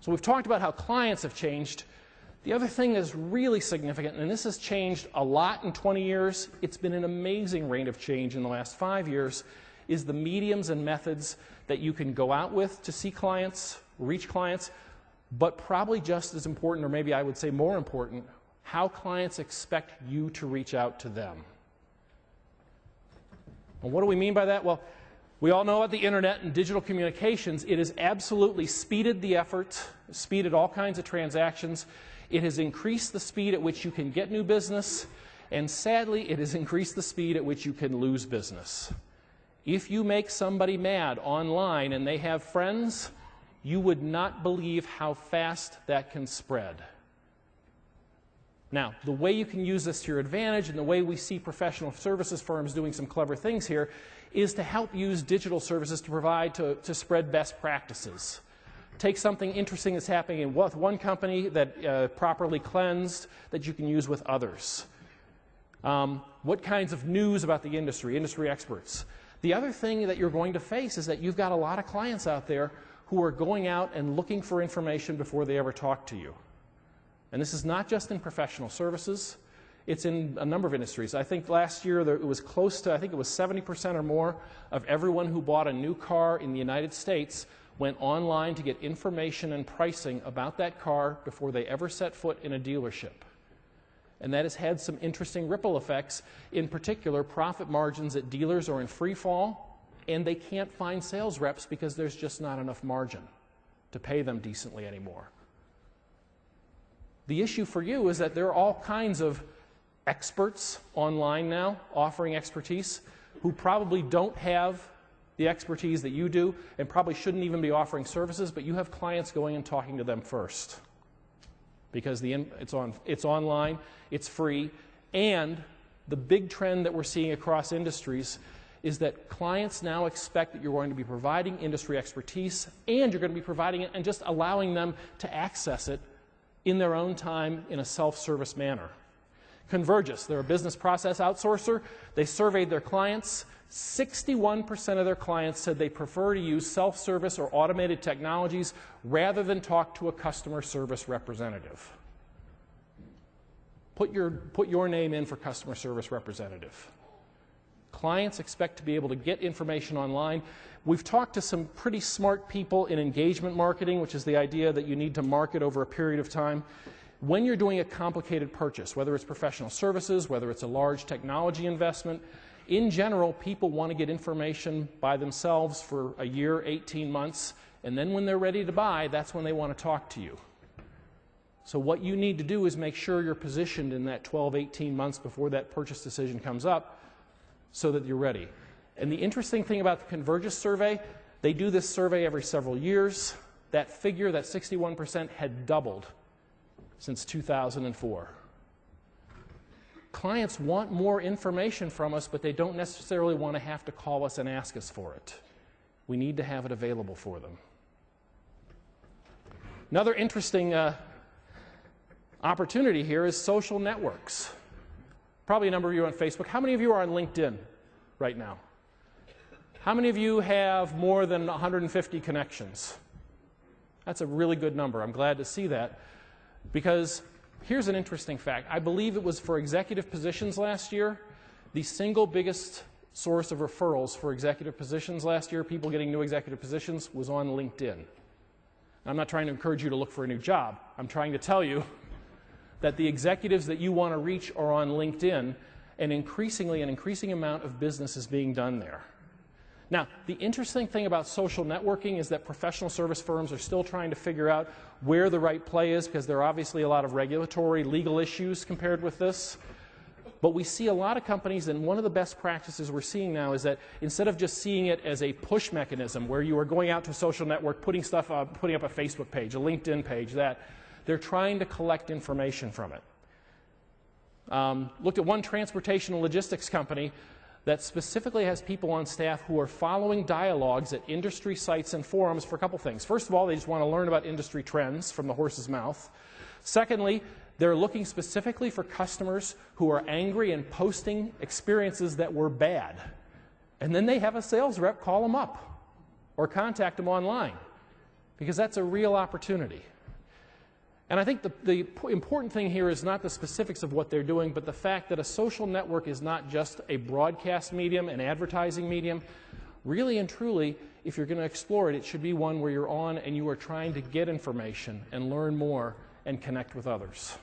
So we've talked about how clients have changed. The other thing that's really significant, and this has changed a lot in 20 years, it's been an amazing rate of change in the last 5 years, is the mediums and methods that you can go out with to see clients, reach clients, but probably just as important, or maybe I would say more important, how clients expect you to reach out to them. And what do we mean by that? Well, we all know about the internet and digital communications. It has absolutely speeded the effort, speeded all kinds of transactions. It has increased the speed at which you can get new business, and sadly, it has increased the speed at which you can lose business. If you make somebody mad online and they have friends, you would not believe how fast that can spread. Now, the way you can use this to your advantage, and the way we see professional services firms doing some clever things here, is to help use digital services to provide to spread best practices. Take something interesting that's happening in one company that properly cleansed that you can use with others. What kinds of news about the industry experts. The other thing that you're going to face is that you've got a lot of clients out there who are going out and looking for information before they ever talk to you. And this is not just in professional services. It's in a number of industries. I think last year it was close to, I think it was 70% or more of everyone who bought a new car in the United States went online to get information and pricing about that car before they ever set foot in a dealership. And that has had some interesting ripple effects, in particular profit margins at dealers are in free fall, and they can't find sales reps because there's just not enough margin to pay them decently anymore. The issue for you is that there are all kinds of experts online now offering expertise who probably don't have the expertise that you do and probably shouldn't even be offering services, but you have clients going and talking to them first because it's online, it's free, and the big trend that we're seeing across industries is that clients now expect that you're going to be providing industry expertise and you're going to be providing it and just allowing them to access it in their own time in a self-service manner. Convergys, they're a business process outsourcer. They surveyed their clients. 61% of their clients said they prefer to use self-service or automated technologies rather than talk to a customer service representative. Put your name in for customer service representative. Clients expect to be able to get information online. We've talked to some pretty smart people in engagement marketing, which is the idea that you need to market over a period of time. When you're doing a complicated purchase, whether it's professional services, whether it's a large technology investment, in general, people want to get information by themselves for a year, 18 months, and then when they're ready to buy, that's when they want to talk to you. So what you need to do is make sure you're positioned in that 12, 18 months before that purchase decision comes up so that you're ready. And the interesting thing about the Convergys survey, they do this survey every several years. That figure, that 61%, had doubled since 2004. Clients want more information from us, but they don't necessarily want to have to call us and ask us for it. We need to have it available for them. Another interesting opportunity here is social networks. Probably a number of you are on Facebook. How many of you are on LinkedIn right now? How many of you have more than 150 connections? That's a really good number. I'm glad to see that. Because here's an interesting fact. I believe it was for executive positions last year, the single biggest source of referrals for executive positions last year, people getting new executive positions, was on LinkedIn. I'm not trying to encourage you to look for a new job. I'm trying to tell you that the executives that you want to reach are on LinkedIn, and increasingly, an increasing amount of business is being done there. Now, the interesting thing about social networking is that professional service firms are still trying to figure out where the right play is, because there are obviously a lot of regulatory, legal issues compared with this. But we see a lot of companies, and one of the best practices we're seeing now is that instead of just seeing it as a push mechanism where you are going out to a social network, putting stuff up, putting up a Facebook page, a LinkedIn page, they're trying to collect information from it. Looked at one transportation and logistics company that specifically has people on staff who are following dialogues at industry sites and forums for a couple things. First of all, they just want to learn about industry trends from the horse's mouth. Secondly, They're looking specifically for customers who are angry and posting experiences that were bad. And then they have a sales rep call them up or contact them online, because that's a real opportunity. And I think the important thing here is not the specifics of what they're doing, but the fact that a social network is not just a broadcast medium, an advertising medium. Really and truly, if you're going to explore it, it should be one where you're on and you are trying to get information and learn more and connect with others.